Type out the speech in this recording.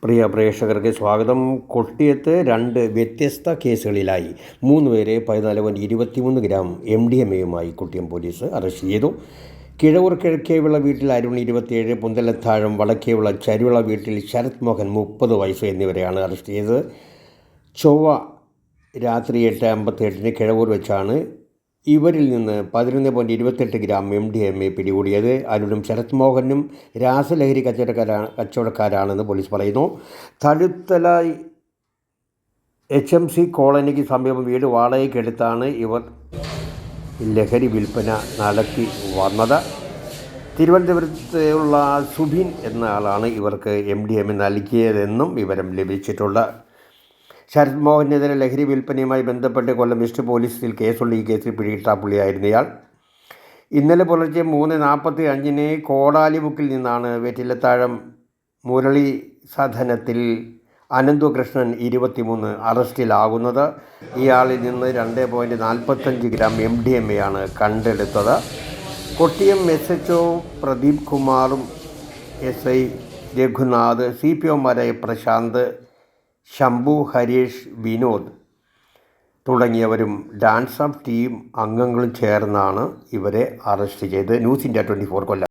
പ്രിയ പ്രേക്ഷകർക്ക് സ്വാഗതം. കൊട്ടിയത്ത് 2 വ്യത്യസ്ത കേസുകളിലായി 3 പേരെ 14.23 gram MDMA Kottiyam police arrest ചെയ്തു. കിഴവൂർ കിഴക്കേവിള വീട്ടിൽ അരുൺ 27, പുന്തലത്താഴം വടക്കേവിള ചരുവിള വീട്ടിൽ ശരത് മോഹൻ 30 വയസ്സ് എന്നിവരെയാണ് അറസ്റ്റ് ചെയ്തത്. ചൊവ്വ രാത്രി 8:58 കിഴവൂർ വെച്ചാണ് ഇവരിൽ നിന്ന് 11.28 ഗ്രാം MDMA പിടികൂടിയത്. അരുണും ശരത് മോഹനും രാസലഹരി കച്ചവടക്കാരാണെന്ന് പോലീസ് പറയുന്നു. തഴുത്തല HMC കോളനിക്ക് സമീപം വീട് വാടകയ്ക്കെടുത്താണ് ഇവർ ലഹരി വിൽപ്പന നടത്തി വന്നത്. തിരുവനന്തപുരത്തുള്ള സുബിൻ എന്ന ആളാണ് ഇവർക്ക് MDMA നൽകിയതെന്നും വിവരം ലഭിച്ചിട്ടുണ്ട്. ശരത് മോഹനെതിരെ ലഹരി വിൽപ്പനയുമായി ബന്ധപ്പെട്ട് കൊല്ലം വെസ്റ്റ് പോലീസിൽ കേസുള്ള ഈ കേസിൽ പിടികിട്ടാ പുള്ളിയായിരുന്നു ഇയാൾ. ഇന്നലെ പുലർച്ചെ 3:45 കോടാലിമുക്കിൽ നിന്നാണ് വെറ്റിലത്താഴം മുരളി സദനത്തിൽ അനന്തകൃഷ്ണൻ 23 അറസ്റ്റിലാകുന്നത്. ഇയാളിൽ നിന്ന് 2.45 ഗ്രാം MDMA കണ്ടെടുത്തത്. കൊട്ടിയം SHO പ്രദീപ് കുമാറും SI രഘുനാഥ്, CPOമാരായ പ്രശാന്ത്, ശംഭു, ഹരീഷ്, വിനോദ് തുടങ്ങിയവരും ഡാൻസ് ഓഫ് ടീം അംഗങ്ങളും ചേർന്നാണ് ഇവരെ അറസ്റ്റ് ചെയ്ത്. ന്യൂസ് ഇന്ത്യ 24 കൊല്ലം.